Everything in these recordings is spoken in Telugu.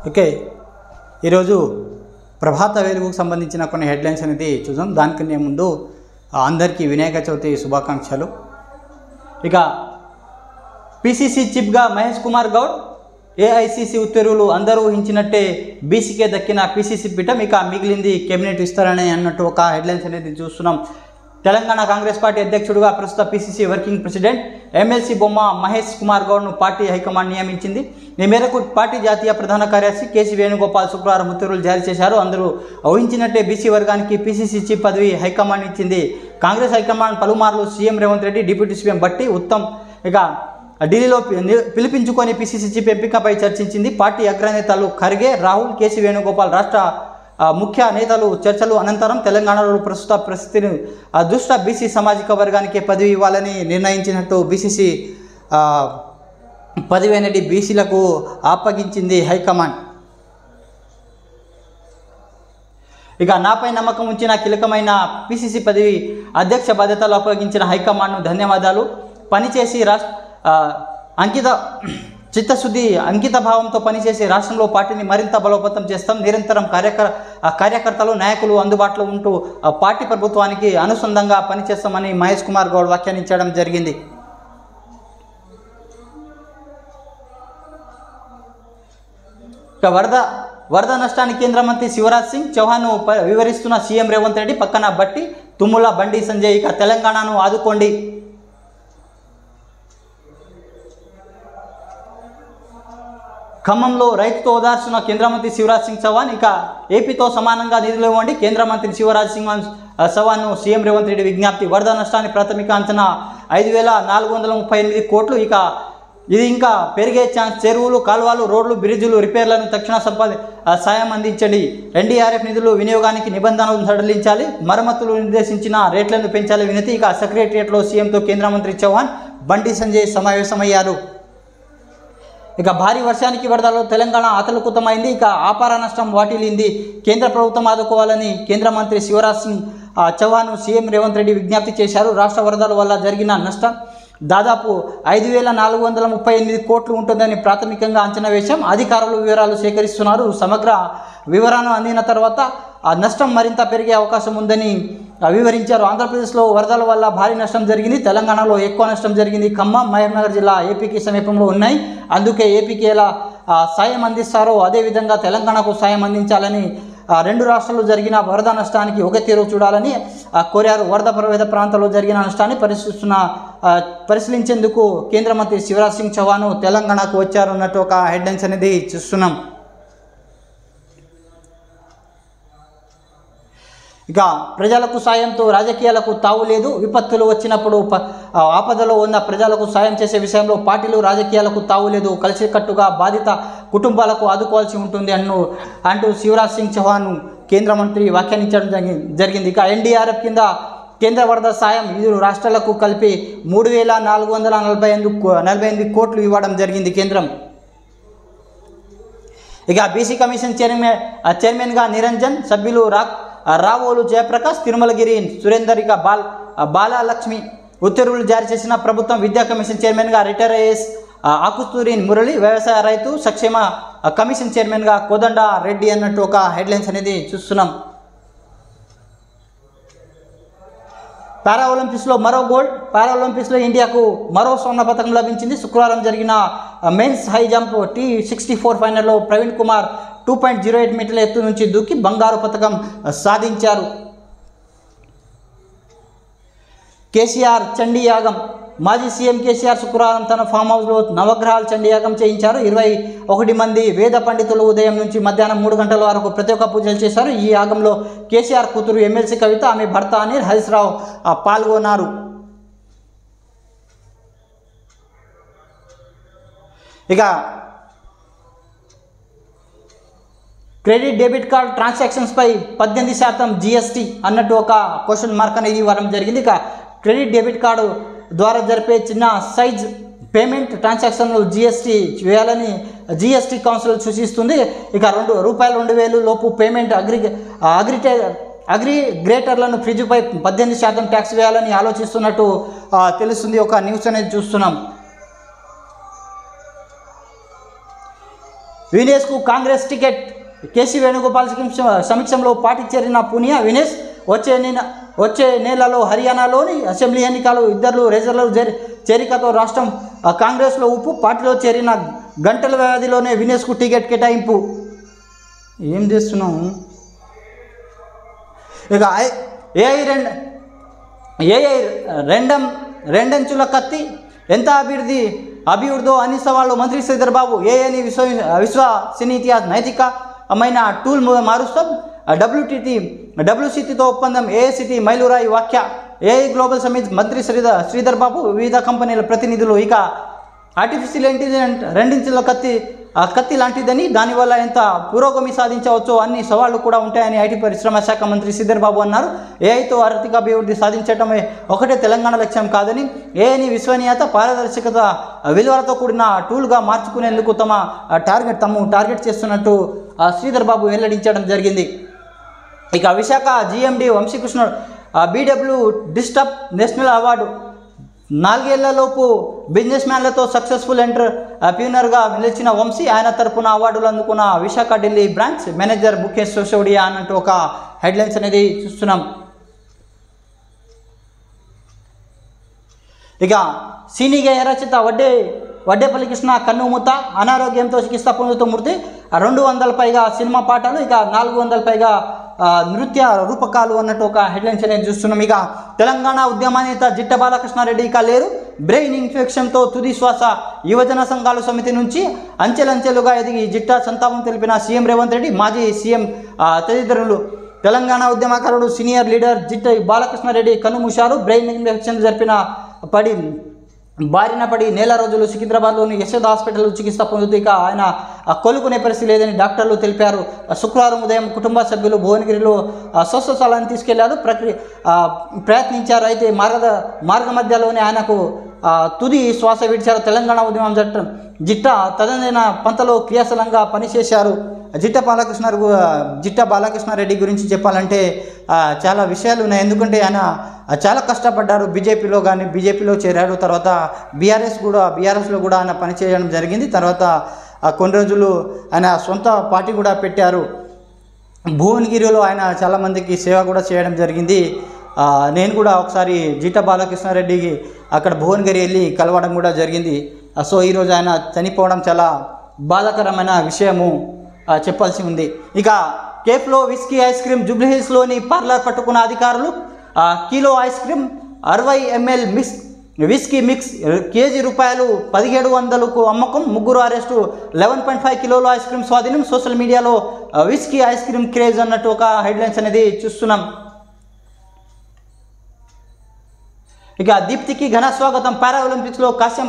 ఓకే, ఈరోజు ప్రభాత వెలుగుకు సంబంధించిన కొన్ని హెడ్లైన్స్ అనేది చూద్దాం. దానికన్నా ముందు అందరికీ వినాయక చవితి శుభాకాంక్షలు. ఇక పిసిసి చీఫ్గా మహేష్ కుమార్ గౌడ్, ఏఐసిసి ఉత్తర్వులు అందరూ ఊహించినట్టే బీసీకే దక్కిన పిసిసి పీఠం, ఇక మిగిలింది కేబినెట్ ఇస్తారని అన్నట్టు ఒక హెడ్లైన్స్ అనేది చూస్తున్నాం. తెలంగాణ కాంగ్రెస్ పార్టీ అధ్యక్షుడిగా ప్రస్తుత పిసిసి వర్కింగ్ ప్రెసిడెంట్ ఎమ్మెల్సీ బొమ్మ మహేష్ కుమార్ గౌడ్ను పార్టీ హైకమాండ్ నియమించింది. ఈ మేరకు పార్టీ జాతీయ ప్రధాన కార్యదర్శి కేసీ వేణుగోపాల్ శుక్రవారం ఉత్తర్వులు జారీ చేశారు. అందరూ ఊహించినట్టే బీసీ వర్గానికి పిసిసి చీఫ్ పదవి హైకమాండ్ ఇచ్చింది. కాంగ్రెస్ హైకమాండ్ పలుమార్లు CM Revanth Reddy, deputy CM Bhatti, Uttam ఇక ఢిల్లీలో పిలిపించుకొని పిసిసి చీఫ్ ఎంపికపై చర్చించింది. పార్టీ అగ్రనేతలు ఖర్గే, రాహుల్, కేసీ వేణుగోపాల్ రాష్ట్ర ముఖ్య నేతలు చర్చలు అనంతరం తెలంగాణలో ప్రస్తుత పరిస్థితిని దృష్ట్యా బీసీ సామాజిక వర్గానికి పదవి ఇవ్వాలని నిర్ణయించినట్టు బీసీసీ పదవి అనేది బీసీలకు అప్పగించింది హైకమాండ్. ఇక నాపై నమ్మకం ఉంచిన కీలకమైన పిసిసి పదవి అధ్యక్ష బాధ్యతలు అప్పగించిన హైకమాండ్ను ధన్యవాదాలు. పనిచేసి చిత్తశుద్ధి, అంకిత భావంతో పనిచేసి రాష్ట్రంలో పార్టీని మరింత బలోపేతం చేస్తాం. నిరంతరం కార్యకర్తలు, నాయకులు అందుబాటులో ఉంటూ పార్టీ ప్రభుత్వానికి అనుసంధానంగా పనిచేస్తామని మహేష్ కుమార్ గౌడ్ వ్యాఖ్యానించడం జరిగింది. ఇక వరద నష్టానికి కేంద్ర మంత్రి శివరాజ్ సింగ్ చౌహాన్ను వివరిస్తున్న సీఎం రేవంత్ రెడ్డి, పక్కన బట్టి, తుమ్మల, బండి సంజయ్. ఇక తెలంగాణను ఆదుకోండి. ఖమ్మంలో రైతుతో ఓదార్చిన కేంద్ర మంత్రి శివరాజ్ సింగ్ చౌహాన్. ఇక ఏపీతో సమానంగా నిధులు ఇవ్వండి, కేంద్ర మంత్రి శివరాజ్ సింగ్ చౌహాన్ను సీఎం రేవంత్ రెడ్డి విజ్ఞప్తి. వరద నష్టానికి ప్రాథమిక అంచనా 5,438 కోట్లు. ఇక ఇది ఇంకా పెరిగే ఛాన్స్. చెరువులు, కాలువలు, రోడ్లు, బ్రిడ్జులు రిపేర్లను తక్షణ సాయం అందించండి. ఎన్డీఆర్ఎఫ్ నిధులు వినియోగానికి నిబంధనలు సడలించాలి. మరమ్మతులు నిర్దేశించిన రేట్లను పెంచాలి వినతి. ఇక సెక్రటరియట్లో సీఎంతో కేంద్ర మంత్రి చౌహాన్, బండి సంజయ్ సమావేశమయ్యారు. ఇక భారీ వర్షానికి వరదలో తెలంగాణ అతలకుతమైంది. ఇక అపార నష్టం వాటిల్లింది. కేంద్ర ప్రభుత్వం ఆదుకోవాలని కేంద్ర మంత్రి శివరాజ్ సింగ్ చౌహాన్ సీఎం రేవంత్ రెడ్డి విజ్ఞప్తి చేశారు. రాష్ట్ర వరదల వల్ల జరిగిన నష్టం దాదాపు 5,438 కోట్లు ఉంటుందని ప్రాథమికంగా అంచనా వేశాం. అధికారులు వివరాలు సేకరిస్తున్నారు. సమగ్ర వివరాలు అందిన తర్వాత ఆ నష్టం మరింత పెరిగే అవకాశం ఉందని వివరించారు. ఆంధ్రప్రదేశ్లో వరదల వల్ల భారీ నష్టం జరిగింది. తెలంగాణలో ఎక్కువ నష్టం జరిగింది. ఖమ్మం, మహబూబ్నగర్ జిల్లా ఏపీకి సమీపంలో ఉన్నాయి. అందుకే ఏపీకి ఎలా సాయం అందిస్తారో అదేవిధంగా తెలంగాణకు సాయం అందించాలని రెండు రాష్ట్రాల్లో జరిగిన వరద నష్టానికి ఒక తీరు చూడాలని కోరారు. వరద ప్రభావిత ప్రాంతాల్లో జరిగిన నష్టాన్ని పరిశీలించేందుకు కేంద్ర మంత్రి శివరాజ్ సింగ్ చౌహాన్ తెలంగాణకు వచ్చారు అన్నట్టు ఒక హెడ్లైన్స్ అనేది చూస్తున్నాం. ఇక ప్రజలకు సాయంతో రాజకీయాలకు తావు లేదు. విపత్తులు వచ్చినప్పుడు ఆపదలో ఉన్న ప్రజలకు సాయం చేసే విషయంలో పార్టీలు, రాజకీయాలకు తావు లేదు. కలిసికట్టుగా బాధిత కుటుంబాలకు ఆదుకోవాల్సి ఉంటుంది అంటూ శివరాజ్ సింగ్ చౌహాన్ కేంద్ర మంత్రి వ్యాఖ్యానించడం జరిగింది. ఇక ఎన్డీఆర్ఎఫ్ కింద కేంద్ర వరద సాయం 5 రాష్ట్రాలకు కలిపి 3,448 కోట్లు ఇవ్వడం జరిగింది కేంద్రం. ఇక బీసీ కమిషన్ చైర్మన్గా నిరంజన్, సభ్యులు రావోలు జయప్రకాష్, తిరుమలగిరి సురేందర్, ఇక బాలలక్ష్మి. ఉత్తర్వులు జారీ చేసిన ప్రభుత్వం. విద్యా కమిషన్ చైర్మన్గా రిటైర్ ఐఏఎస్ ఆకుస్తూరి మురళి, వ్యవసాయ రైతు సంక్షేమ కమిషన్ చైర్మన్గా కోదండ రెడ్డి అన్నట్టు ఒక హెడ్లైన్స్ అనేది చూస్తున్నాం. పారాఒలింపిక్స్లో మరో గోల్డ్. పారాఒలింపిక్స్లో ఇండియాకు మరో స్వర్ణ పథకం లభించింది. శుక్రవారం జరిగిన మెన్స్ హై జంప్ T64 ఫైనల్లో ప్రవీణ్ కుమార్ 2.08 మీటర్ల ఎత్తు నుంచి దూకి బంగారు పథకం సాధించారు. కేసీఆర్ చండీయాగం. మాజీ సీఎం కేసీఆర్ శుక్రవారం తన ఫామ్ హౌస్లో నవగ్రహాల చండీయాగం చేయించారు. 21 మంది వేద పండితులు ఉదయం నుంచి మధ్యాహ్నం 3 గంటల వరకు ప్రత్యేక పూజలు చేశారు. ఈ యాగంలో కేసీఆర్ కూతురు ఎమ్మెల్సీ కవిత, ఆమె భర్త అనిల్ హరీశ్రావు పాల్గొన్నారు. ఇక క్రెడిట్ డెబిట్ కార్డ్ ట్రాన్సాక్షన్స్పై 18% జీఎస్టీ అన్నట్టు ఒక క్వశ్చన్ మార్క్ అనేది ఇవ్వడం జరిగింది. ఇక క్రెడిట్ డెబిట్ కార్డు ద్వారా జరిపే చిన్న సైజ్ పేమెంట్ ట్రాన్సాక్షన్లు జీఎస్టీ వేయాలని జీఎస్టీ కౌన్సిల్ సూచిస్తుంది. ఇక ₹2,000 లోపు పేమెంట్ అగ్రిగేటర్లను ఫ్రిడ్జ్పై 18% ట్యాక్స్ వేయాలని ఆలోచిస్తున్నట్టు తెలుస్తుంది. ఒక న్యూస్ అనేది చూస్తున్నాం. వినేష్కు కాంగ్రెస్ టికెట్. కేసీ వేణుగోపాల్ సమక్షంలో పార్టీ చేరిన పూనియా వినేష్ వచ్చే నెలలో హర్యానాలోని అసెంబ్లీ ఎన్నికలు ఇద్దరు రిజర్వ్ చేరికతో రాష్ట్రం కాంగ్రెస్లో ఊపు. పార్టీలో చేరిన గంటల వ్యవధిలోనే వినేష్కు టికెట్ కేటాయింపు. ఏం చేస్తున్నాం? ఇక ఏఐ రెండంచుల కత్తి ఎంత అభివృద్ధో అన్ని సవాళ్ళు మంత్రి శ్రీధర్ బాబు. ఏఐని విశ్వసనీయత నైతికమైన టూల్ మారుస్తాం. WCTతో ఒప్పందం. ఏఐసిటీ మైలురాయి వ్యాఖ్య. ఏఐ గ్లోబల్ సమిట్ మంత్రి శ్రీధర్ బాబు, వివిధ కంపెనీల ప్రతినిధులు. ఇక ఆర్టిఫిషియల్ ఇంటెలిజెన్స్ రెండించుల కత్తి లాంటిదని, దానివల్ల ఎంత పురోగమి సాధించవచ్చో అన్ని సవాళ్లు కూడా ఉంటాయని ఐటీ పరిశ్రమ శాఖ మంత్రి శ్రీధర్ బాబు అన్నారు. ఏఐతో ఆర్థిక అభివృద్ధి సాధించడమే ఒకటే తెలంగాణ లక్ష్యం కాదని, ఏఐని విశ్వసనీయత, పారదర్శకత, విలువలతో కూడిన టూల్గా మార్చుకునేందుకు తాము టార్గెట్ చేస్తున్నట్టు శ్రీధర్ బాబు వెల్లడించడం జరిగింది. ఇక విశాఖ GMD వంశీకృష్ణ BW డిస్టప్ నేషనల్ అవార్డు. 4 ఏళ్లలోపు బిజినెస్ మ్యాన్లతో సక్సెస్ఫుల్ ఎంటర్‌ప్రెన్యూర్గా నిలిచిన వంశీ, ఆయన తరపున అవార్డులు అందుకున్న విశాఖ ఢిల్లీ బ్రాంచ్ మేనేజర్ ముఖేష్ సిసోడియా అన్నట్టు ఒక హెడ్లైన్స్ అనేది చూస్తున్నాం. ఇక సినీ గేయ రచయిత వడ్డేపల్లి కృష్ణ కన్నుమూత, అనారోగ్యంతో చికిత్స పొందుతూ మృతి. 200 పైగా సినిమా పాటలు, ఇక 400 పైగా నృత్య రూపకాలు అన్నట్టు ఒక హెడ్లైన్స్ అనేది చూస్తున్నాం. ఇక తెలంగాణ ఉద్యమ నేత జిట్ట బాలకృష్ణారెడ్డి ఇక లేరు. బ్రెయిన్ ఇన్ఫెక్షన్తో తుది శ్వాస. యువజన సంఘాల సమితి నుంచి అంచెలంచెలుగా ఎదిగి జిట్ట సంతాపం తెలిపిన సీఎం రేవంత్ రెడ్డి, మాజీ సీఎం తదితరులు. తెలంగాణ ఉద్యమకారుడు సీనియర్ లీడర్ జిట్ట బాలకృష్ణారెడ్డి కన్నుమూశారు. బ్రెయిన్ ఇన్ఫెక్షన్ బారిన పడి నెల రోజులు సికింద్రాబాద్లోని యశోద హాస్పిటల్లో చికిత్స పొందుతూ ఇక ఆయన కోలుకునే పరిస్థితి లేదని డాక్టర్లు తెలిపారు. శుక్రవారం ఉదయం కుటుంబ సభ్యులు భువనగిరిలో స్వస్థలాన్ని తీసుకెళ్లారు, ప్రయత్నించారు. అయితే మార్గ మధ్యలోనే ఆయనకు తుది శ్వాస విడిచారు. తెలంగాణ ఉద్యమం జిట్ట తదైన పంతలో క్రియాశీలంగా పనిచేశారు. జిట్ట బాలకృష్ణారెడ్డి గురించి చెప్పాలంటే చాలా విషయాలు ఉన్నాయి. ఎందుకంటే ఆయన చాలా కష్టపడ్డారు. బీజేపీలో చేరారు. తర్వాత బీఆర్ఎస్లో కూడా ఆయన పనిచేయడం జరిగింది. తర్వాత కొన్ని రోజులు ఆయన సొంత పార్టీ కూడా పెట్టారు. భువనగిరిలో ఆయన చాలామందికి సేవ కూడా చేయడం జరిగింది. నేను కూడా ఒకసారి జిట్ట బాలకృష్ణారెడ్డికి అక్కడ భువనగిరి వెళ్ళి కలవడం కూడా జరిగింది. సో ఈరోజు ఆయన చనిపోవడం చాలా బాధాకరమైన విషయము చెప్పాల్సి ఉంది. ఇక కేఫ్లో విస్కీ ఐస్ క్రీమ్. జూబ్లీహిల్స్లోని పార్లర్ పట్టుకున్న అధికారులు. Kilo ice cream 60 ml whisky mix KG రూపాయలు 1700కు అమ్మకం. 3 అరెస్టు. 11.5 కిలోల ఐస్ క్రీమ్ స్వాధీనం. సోషల్ మీడియాలో విస్కీ ఐస్ క్రీమ్ క్రేజ్ అన్నట్టు ఒక హెడ్లైన్స్ అనేది చూస్తున్నాం. ఇక దీప్తికి ఘన స్వాగతం. పారాలింపిక్స్లో కాంస్యం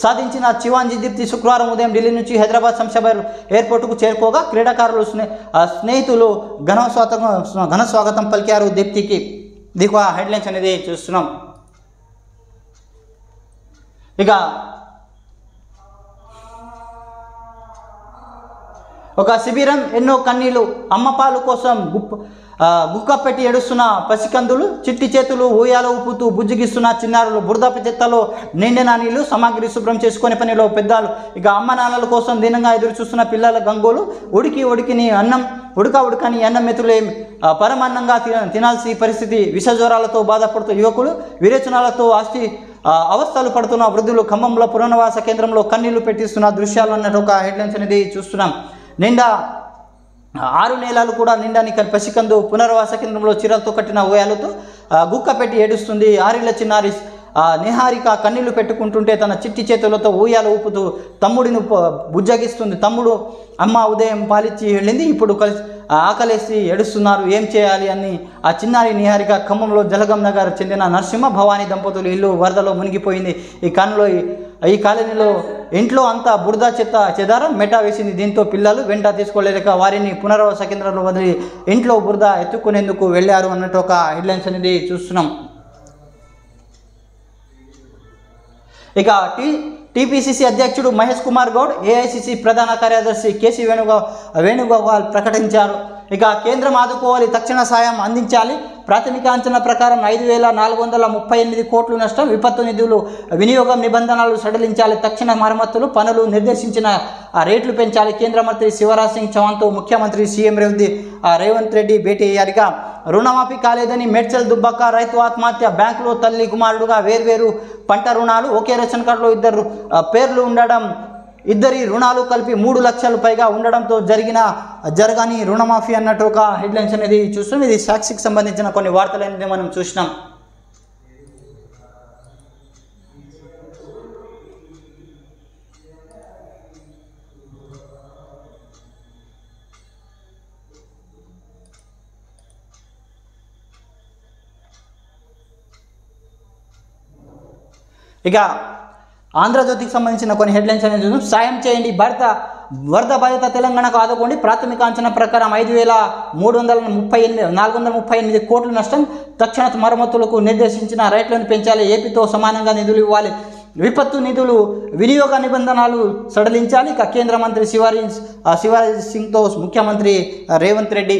సాధించిన చివాంజీ దీప్తి శుక్రవారం ఉదయం ఢిల్లీ నుంచి హైదరాబాద్ శంషాబాద్ ఎయిర్పోర్టుకు చేరుకోగా క్రీడాకారులు స్నేహితులు ఘన స్వాగతం పలికారు దీప్తికి. దీనికి హెడ్లైన్స్ అనేది చూస్తున్నాం. ఇక ఒక శిబిరం, ఎన్నో కన్నీళ్ళు. అమ్మపాలు కోసం గుక్క పెట్టి ఏడుస్తున్న పసికందులు, చిట్టి చేతులు ఊయాల ఊపుతూ బుజ్జిగిస్తున్న చిన్నారులు, బురద చెత్తలో నిండిన నీళ్లు, సామాగ్రి శుభ్రం చేసుకునే పనిలో పెద్దాలు. ఇక అమ్మ నాన్నల కోసం దీనంగా ఎదురు చూస్తున్న పిల్లల గంగోలు. ఉడకని అన్నం మెతులే పరమాన్నంగా తినాల్సి పరిస్థితి. విషజ్వరాలతో బాధపడుతూ యువకులు, విరేచనాలతో అవస్థలు పడుతున్న వృద్ధులు. ఖమ్మంలో పునర్వాస కేంద్రంలో కన్నీళ్లు పెట్టిస్తున్న దృశ్యాలు అన్నట్టు ఒక హెడ్లైన్స్ అనేది చూస్తున్నాం. నిండా 6 నెలలు కూడా నిండాని పసికందు పునర్వాస కేంద్రంలో చీరలతో కట్టిన ఊయాలతో గుక్క పెట్టి ఏడుస్తుంది. 6 ఏళ్ల చిన్నారి నిహారిక కన్నీళ్లు పెట్టుకుంటుంటే తన చిట్టి చేతులతో ఊయాల ఊపుతూ తమ్ముడిని బుజ్జగిస్తుంది. తమ్ముడు అమ్మ ఉదయం పాలిచ్చి వెళ్ళింది, ఇప్పుడు ఆకలేసి ఏడుస్తున్నారు, ఏం చేయాలి అని ఆ చిన్నారి నిహారిక. ఖమ్మంలో జలగం నగర్ చెందిన నరసింహ భవానీ దంపతులు ఇల్లు వరదలో మునిగిపోయింది. ఈ కాలనీలో ఇంట్లో అంతా బురద చెదారం మెటా వేసింది. దీంతో పిల్లలు వెంట తీసుకోలేక వారిని పునర్వాస కేంద్రంలో వదిలి ఇంట్లో బురద ఎత్తుకునేందుకు వెళ్ళారు అన్నట్టు ఒక హెడ్లైన్స్ అనేది చూస్తున్నాం. ఇక టీపీసీసీ అధ్యక్షుడు మహేష్ కుమార్ గౌడ్, ఏఐసీసీ ప్రధాన కార్యదర్శి కేసీ వేణుగోపాల్ ప్రకటించారు. ఇక కేంద్రం ఆదుకోవాలి, తక్షణ సాయం అందించాలి. ప్రాథమిక అంచనా ప్రకారం 5,438 కోట్లు నష్టం. విపత్తు నిధులు వినియోగం నిబంధనలు సడలించాలి. తక్షణ మరమ్మతులు పనులు నిర్దేశించిన రేట్లు పెంచాలి. కేంద్ర మంత్రి శివరాజ్ సింగ్ చౌహాన్తో ముఖ్యమంత్రి సీఎం రేవంత్ రెడ్డి భేటీ అయ్యారుగా. రుణమాఫీ కాలేదని మేడ్చల్ దుబ్బక్క రైతు ఆత్మహత్య. బ్యాంకులో తల్లి కుమారుడుగా వేర్వేరు పంట రుణాలు. ఒకే రేషన్ కార్డులో ఇద్దరు పేర్లు ఉండడం, ఇద్దరి రుణాలు కలిపి 3 లక్షలు పైగా ఉండడంతో జరగని రుణమాఫీ అన్నట్టు ఒక హెడ్లైన్స్ అనేది చూస్తున్నాం. ఇది సాక్షికి సంబంధించిన కొన్ని వార్తలు అనేది మనం చూసినాం. ఇక ఆంధ్రజ్యోతికి సంబంధించిన కొన్ని హెడ్లైన్స్ అనేది చూద్దాం. సాయం చేయండి, వరద బాధిత తెలంగాణకు ఆదుకోండి. ప్రాథమిక అంచనా ప్రకారం 5,438 కోట్ల నష్టం. తక్షణ మరమ్మతులకు నిర్దేశించిన రేట్లను పెంచాలి. ఏపీతో సమానంగా నిధులు ఇవ్వాలి. విపత్తు నిధులు వినియోగ నిబంధనలు సడలించాలి. ఇక కేంద్ర మంత్రి శివరాజ్ సింగ్తో ముఖ్యమంత్రి రేవంత్ రెడ్డి.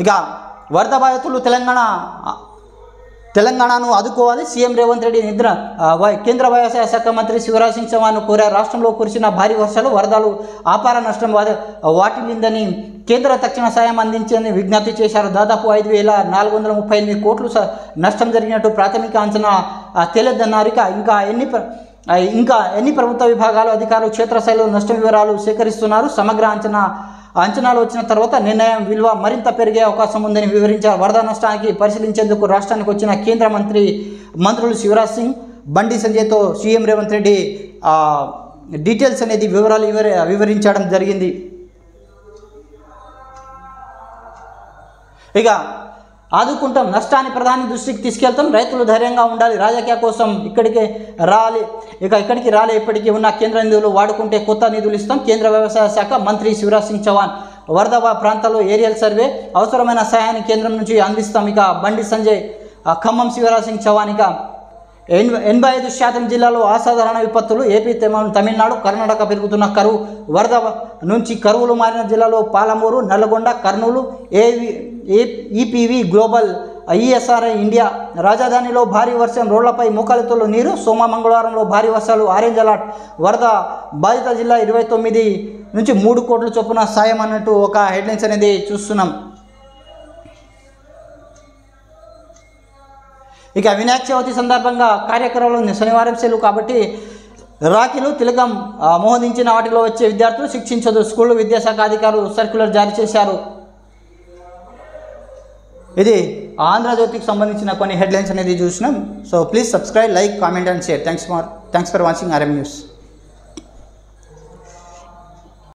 ఇక వరద బాధితులు తెలంగాణను ఆదుకోవాలి. సీఎం రేవంత్ రెడ్డి కేంద్ర వ్యవసాయ శాఖ మంత్రి శివరాజ్ సింగ్ చౌహాన్ను కోరారు. రాష్ట్రంలో కురిసిన భారీ వర్షాలు వరదలు అపార నష్టం వాటిల్లిందని కేంద్ర తక్షణ సాయం అందించేందుకు విజ్ఞప్తి చేశారు. దాదాపు 5,438 కోట్లు నష్టం జరిగినట్టు ప్రాథమిక అంచనా తేలిద్దన్నారు. ఇంకా ఎన్ని ప్రభుత్వ విభాగాలు అధికారులు క్షేత్రస్థాయిలో నష్టం వివరాలు సేకరిస్తున్నారు. సమగ్ర అంచనాలు వచ్చిన తర్వాత నిర్ణయం విలువ మరింత పెరిగే అవకాశం ఉందని వివరించారు. వరద నష్టానికి పరిశీలించేందుకు రాష్ట్రానికి వచ్చిన కేంద్ర మంత్రులు శివరాజ్ సింగ్, బండి సంజయ్తో సీఎం రేవంత్ రెడ్డి డీటెయిల్స్ అనేది వివరాలు వివరించడం జరిగింది. ఇక ఆదుకుంటాం, నష్టాన్ని ప్రధాని దృష్టికి తీసుకెళ్తాం, రైతులు ధైర్యంగా ఉండాలి. రాజకీయ కోసం ఇక్కడికి రాలే ఇప్పటికీ ఉన్న కేంద్ర నిధులు వాడుకుంటే కొత్త నిధులు ఇస్తాం. కేంద్ర వ్యవసాయ శాఖ మంత్రి శివరాజ్ సింగ్ చౌహాన్. వరద ప్రాంతాల్లో ఏరియల్ సర్వే, అవసరమైన సహాయాన్ని కేంద్రం నుంచి అందిస్తాం. ఇక బండి సంజయ్, ఖమ్మం శివరాజ్ సింగ్ చౌహాన్. ఇక 85% జిల్లాలో అసాధారణ విపత్తులు. ఏపీ, తమిళనాడు, కర్ణాటక పెరుగుతున్న కరువు. వరద నుంచి కరువులు మారిన జిల్లాలో Palamuru, Nalgonda, Kurnool. EPV global, ESRI India. రాజధానిలో భారీ వర్షం, రోడ్లపై మోకాలితో నీరు. మంగళవారంలో భారీ వర్షాలు, ఆరెంజ్ అలర్ట్. వరద బాధిత జిల్లా 29 నుంచి 3 కోట్ల చొప్పున సాయం అన్నట్టు ఒక హెడ్లైన్స్ అనేది చూస్తున్నాం. ఇక వినాయక చవితి సందర్భంగా కార్యక్రమాలు శనివారం సెలవు కాబట్టి రాఖీలు, తిలకం మోహరించిన వాటిలో వచ్చే విద్యార్థులు శిక్షించదు. స్కూళ్ళు విద్యాశాఖ అధికారులు సర్క్యులర్ జారీ చేశారు. ఇది ఆంధ్రజ్యోతికి సంబంధించిన కొన్ని హెడ్లైన్స్ అనేది చూసినాం. So please subscribe, like, comment and share. Thanks for watching RM news.